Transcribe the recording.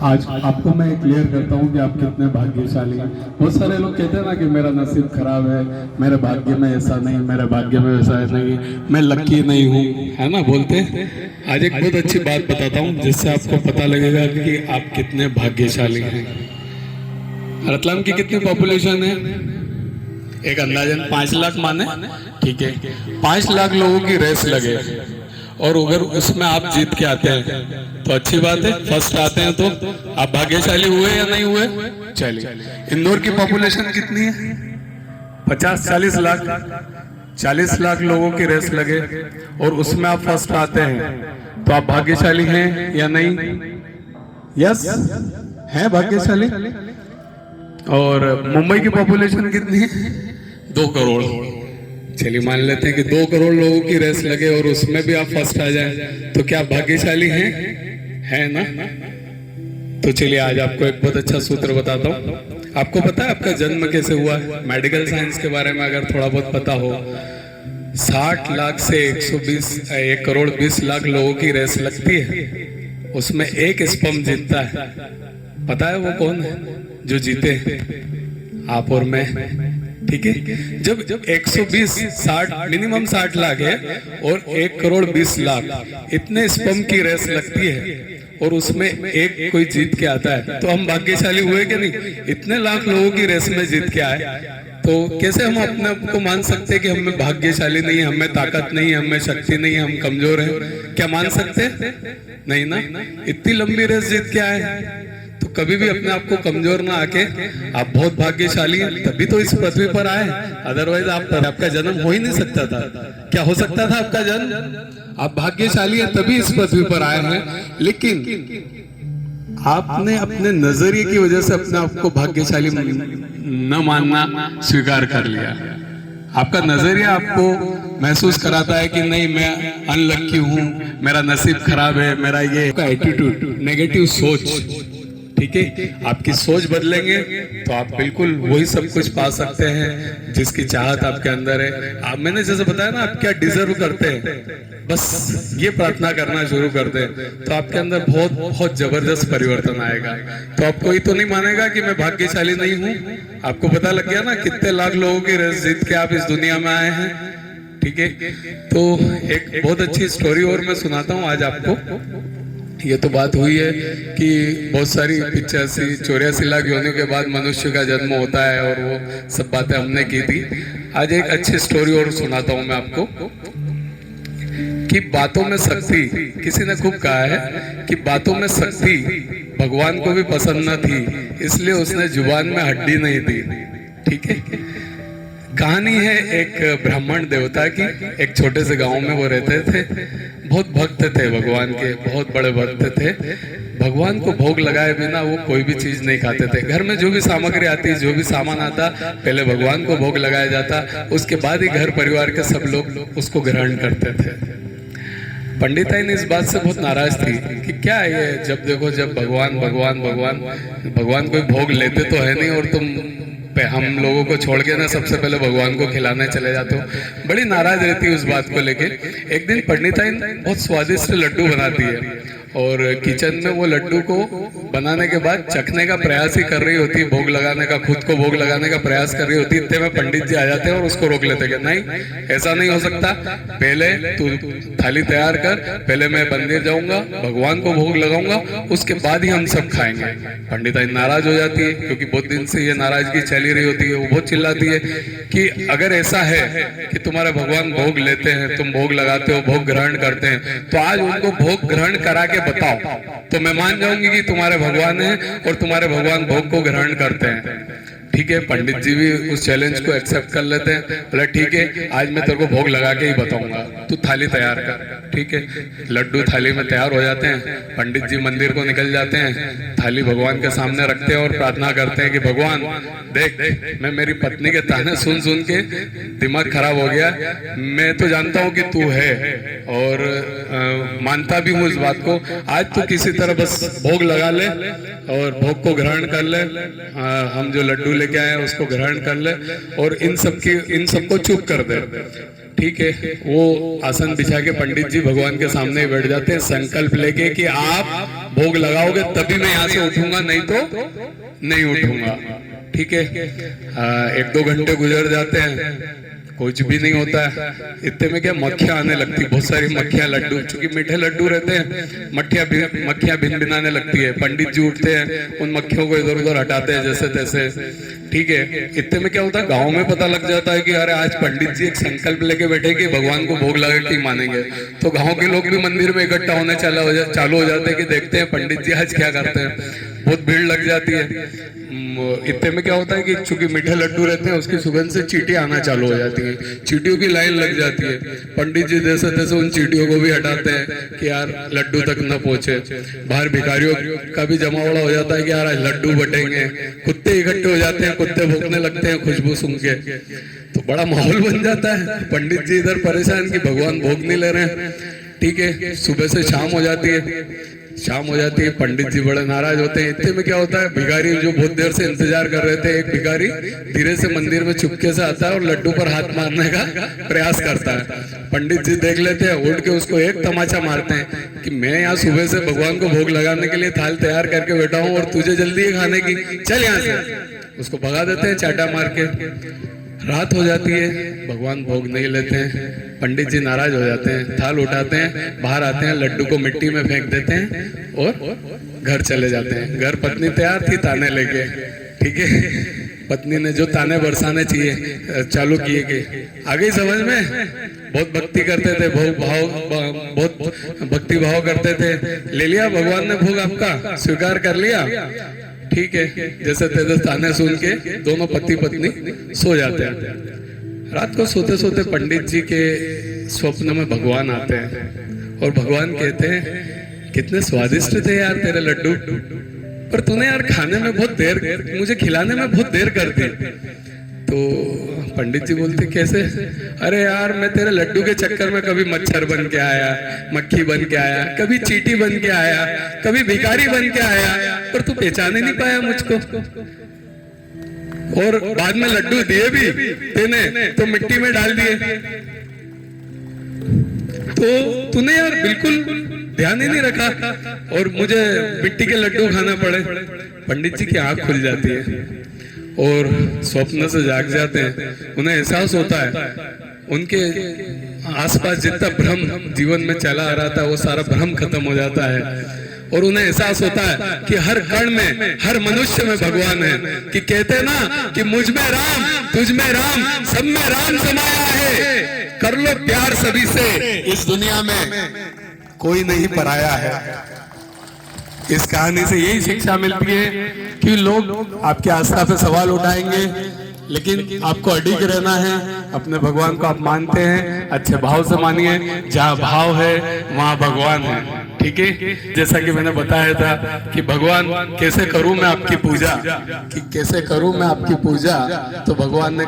आज आपको मैं क्लियर करता हूँ कि आप कितने भाग्यशाली हैं। बहुत सारे लोग कहते हैं ना कि मेरा नसीब खराब है, मेरे भाग्य में ऐसा नहीं, मेरे भाग्य में वैसा नहीं, मैं लकी नहीं हूँ, है ना बोलते। आज एक बहुत अच्छी बात बताता हूँ जिससे आपको पता लगेगा कि आप कितने भाग्यशाली हैं। रतलाम की कितनी पॉपुलेशन है? एक अंदाजन 5 लाख माने, ठीक है। 5 लाख लोगों की रेस लगे और अगर उसमें आप जीत के आते हैं तो अच्छी बात है, फर्स्ट आते हैं तो आप भाग्यशाली हुए या नहीं हुए। चलिए, इंदौर की पॉपुलेशन कितनी है? 50-40 लाख। 40 लाख लोगों की रेस लगे और उसमें आप फर्स्ट आते हैं तो आप भाग्यशाली हैं या नहीं? यस, हैं भाग्यशाली। और मुंबई की पॉपुलेशन कितनी है? 2 करोड़। चलिए मान लेते हैं कि 2 करोड़ लोगों की रेस लगे और उसमें भी आप फर्स्ट आ जाए तो क्या आप भाग्यशाली हैं? है ना? तो चलिए आज आपको एक बहुत अच्छा सूत्र बताता हूँ। आपको पता है आपका जन्म कैसे हुआ है? मेडिकल साइंस के बारे में अगर थोड़ा बहुत पता हो, 60 लाख से 1 करोड़ 20 लाख लोगों की रेस लगती है, उसमें एक स्पर्म जीतता है। पता है वो कौन है जो जीते? आप और मैं, ठीक है। जब 120 60 मिनिमम 60 लाख है और 1 करोड़ 20 लाख इतने स्पर्म की रेस लगती है और उसमें एक कोई जीत के आता है तो हम भाग्यशाली हुए कि नहीं? इतने लाख लोगों की रेस में जीत के आए तो कैसे हम अपने आप को मान सकते हैं कि हमें भाग्यशाली नहीं है, हमें ताकत नहीं है, हमें शक्ति नहीं है, हम कमजोर हैं? क्या मान सकते? नहीं ना। इतनी लंबी रेस जीत के आए तो कभी भी अपने आप को कमजोर ना आके आप बहुत भाग्यशाली हैं, तभी तो इस पृथ्वी पर आए। अदरवाइज आपका जन्म हो ही नहीं सकता था। क्या हो सकता था आपका जन्म? आप भाग्यशाली हैं तभी इस पृथ्वी पर आए हैं, लेकिन आपने अपने नजरिए की वजह से अपने आप को भाग्यशाली न मानना स्वीकार कर लिया। आपका नजरिया आपको महसूस कराता है कि नहीं मैं अनलकी हूं, मेरा नसीब खराब है, मेरा ये एटीट्यूड, नेगेटिव सोच, ठीक है। आपकी सोच बदलेंगे तो आप बिल्कुल वही सब कुछ पा सकते हैं जिसकी चाहत आपके अंदर है। आप, मैंने जैसे बताया ना, आप क्या डिजर्व करते हैं, बस ये प्रार्थना करना शुरू कर दें तो आपके अंदर बहुत बहुत जबरदस्त परिवर्तन आएगा। तो आप कोई तो नहीं मानेगा कि मैं भाग्यशाली नहीं हूँ। आपको पता लग गया ना कितने लाख लोगों की रेस जीत के आप इस दुनिया में आए हैं, ठीक है। तो एक बहुत अच्छी स्टोरी और मैं सुनाता हूँ आज आपको। ये तो बात हुई है कि बहुत सारी 85-84 लाख योनियों के बाद मनुष्य का जन्म होता है और वो सब बातें हमने की थी। आज एक अच्छी स्टोरी और सुनाता हूँ मैं आपको कि बातों में शक्ति, किसी ने खूब कहा है कि बातों में शक्ति भगवान को भी पसंद न थी, इसलिए उसने जुबान में हड्डी नहीं दी, ठीक है। कहानी है एक ब्राह्मण देवता की। एक छोटे से गांव में वो रहते थे, बहुत भक्त थे भगवान के, बहुत बड़े भक्त थे। भगवान को भोग लगाए बिना वो कोई भी चीज नहीं खाते थे। घर में जो भी सामग्री आती, जो भी सामान आता, पहले भगवान को भोग लगाया जाता, उसके बाद ही घर परिवार के सब लोग उसको ग्रहण करते थे। पंडिताइन इस बात से बहुत नाराज थी कि क्या है ये, जब देखो जब भगवान भगवान भगवान भगवान कोई भोग लेते तो है नहीं और तुम हम लोगों को छोड़ के ना सबसे पहले भगवान को खिलाने चले जाते हो। बड़ी नाराज रहती है उस बात को लेके। एक दिन पंडिताइन बहुत स्वादिष्ट लड्डू बनाती है और किचन में वो लड्डू को बनाने के बाद चखने का प्रयास ही कर रही होती है, भोग लगाने का, खुद को भोग लगाने का प्रयास कर रही होती है। इतने में पंडित जी आ जाते हैं और उसको रोक लेते हैं, नहीं ऐसा नहीं हो सकता, पहले तू थाली तैयार कर, पहले मैं मंदिर जाऊंगा, भगवान को भोग लगाऊंगा, उसके बाद ही हम सब खाएंगे। पंडिताइन नाराज हो जाती है क्योंकि बहुत दिन से ये नाराजगी चली रही होती है। वो बहुत चिल्लाती है कि अगर ऐसा है कि तुम्हारे भगवान भोग लेते हैं, तुम भोग लगाते हो, भोग ग्रहण करते हैं, तो आज उनको भोग ग्रहण करा के बताओ तो मैं मान जाऊंगी कि तुम्हारे भगवान हैं और तुम्हारे भगवान भोग को ग्रहण करते हैं, ठीक है। पंडित जी भी उस चैलेंज को एक्सेप्ट कर लेते हैं। बोले ठीक है, आज मैं तेरे को भोग लगा के ही बताऊंगा, तू थाली तैयार कर, ठीक है। लड्डू थाली में तैयार हो जाते हैं। पंडित जी मंदिर को निकल जाते हैं, थाली भगवान के सामने रखते हैं और प्रार्थना करते हैं कि भगवान देख, मैं मेरी पत्नी के ताने सुन सुन के दिमाग खराब हो गया। मैं तो जानता हूँ कि तू है और मानता भी हूँ इस बात को। आज तू किसी तरह बस भोग लगा ले और भोग को ग्रहण कर ले, हम जो लड्डू लेके आए हैं उसको ग्रहण कर ले और इन सबको चुप कर दे। ठीक है, वो आसन बिछा के पंडित जी भगवान के सामने ही बैठ जाते हैं, संकल्प लेके कि आप भोग लगाओगे तभी मैं यहाँ से उठूंगा, नहीं तो नहीं उठूंगा। ठीक है, 1-2 घंटे गुजर जाते हैं, कुछ भी नहीं होता है। इतने में क्या मक्खियां आने लगती, बहुत सारी मक्खियां, लड्डू, चूंकि मीठे लड्डू रहते हैं, मक्खियां भिनभिनाने लगती है। पंडित जी उठते हैं, उन मक्खियों को इधर उधर हटाते हैं जैसे तैसे। ठीक है, इतने में क्या होता है, गांव में पता लग जाता है कि अरे आज पंडित जी एक संकल्प लेके बैठे कि भगवान को भोग लगा के ही मानेंगे। तो गाँव के लोग भी मंदिर में इकट्ठा होने चालू हो जाते हैं कि देखते हैं पंडित जी आज क्या करते हैं। बहुत भीड़ लग जाती है। इतने में क्या होता है कि चूंकि मीठे लड्डू रहते हैं, उसकी सुगंध से चींटियां आना चालू हो जाती हैं, चींटियों की लाइन लग जाती है। पंडित जी जैसे तैसे उन चींटियों को भी हटाते हैं कि यार लड्डू तक न पहुंचे। बाहर भिखारियों का भी जमावड़ा हो जाता है कि यार आज लड्डू बटेंगे। कुत्ते इकट्ठे हो जाते हैं, कुत्ते भौंकने लगते हैं खुशबू सूंघ के, तो बड़ा माहौल बन जाता है। पंडित जी इधर परेशान कि भगवान भोग नहीं ले रहे हैं। ठीक है, सुबह से शाम हो जाती है, पंडित जी बड़े नाराज होते हैं। इतने में क्या होता है, भिखारी जो बहुत देर से इंतजार कर रहे थे, एक भिखारी धीरे से मंदिर में चुपके से आता है और लड्डू पर हाथ मारने का प्रयास करता है। पंडित जी देख लेते हैं, उठ के उसको एक तमाचा मारते हैं कि मैं यहाँ सुबह से भगवान को भोग लगाने के लिए थाल तैयार करके बैठा हूँ और तुझे जल्दी है खाने की, चल यहाँ से। उसको भगा देते हैं चाटा मार के। रात हो जाती है, भगवान भोग नहीं लेते हैं। पंडित जी नाराज हो जाते हैं, थाल उठाते हैं, बाहर आते हैं, लड्डू को मिट्टी में फेंक देते हैं और घर चले जाते हैं। घर पत्नी तैयार थी ताने लेके। ठीक है, पत्नी ने जो ताने बरसाने चाहिए चालू किए कि आ गई समझ में। बहुत भक्ति करते थे, बहुत भक्ति भाव करते थे। ले लिया भगवान ने भोग, आपका स्वीकार कर लिया। ठीक है, जैसे तैसे ताने सुन के दोनों पति पत्नी सो जाते हैं। रात को सोते सोते पंडित जी के स्वप्न में भगवान आते हैं और भगवान कहते हैं कितने स्वादिष्ट थे यार तेरे लड्डू, पर तूने यार खाने में बहुत देर, मुझे खिलाने में बहुत देर कर दी। तो पंडित जी बोलते कैसे? अरे यार मैं तेरे लड्डू के चक्कर में कभी मच्छर बन के आया, मक्खी बन के आया, कभी चींटी बन के आया, कभी भिखारी बन के आया, पर तू पहचान ही नहीं पाया मुझको। और बाद में लड्डू दिए भी तेने तो मिट्टी में डाल दिए। तो तूने यार बिल्कुल ध्यान ही नहीं रखा और मुझे मिट्टी के लड्डू खाना पड़े। पंडित जी की आंख खुल जाती है और स्वप्न से जाग जाते हैं। उन्हें एहसास होता है उनके आसपास जितना भ्रम जीवन में चला आ रहा था वो सारा भ्रम खत्म हो जाता है और उन्हें एहसास होता है कि हर कण में, हर मनुष्य में भगवान है। कि कहते ना कि मुझ में राम, तुझ में राम, सब में राम समाया है। कर लो प्यार सभी से, इस दुनिया में कोई नहीं पराया है। इस कहानी से यही शिक्षा मिलती है कि लोग आपकी आस्था पे सवाल उठाएंगे, लेकिन आपको अडिग रहना है। अपने भगवान को आप मानते हैं, अच्छे भाव से मानिए। जहाँ भाव है वहाँ भगवान है। ठीक है, जैसा कि मैंने बताया था कि भगवान कैसे करूं मैं आपकी पूजा, कि कैसे करूं मैं आपकी पूजा, तो भगवान ने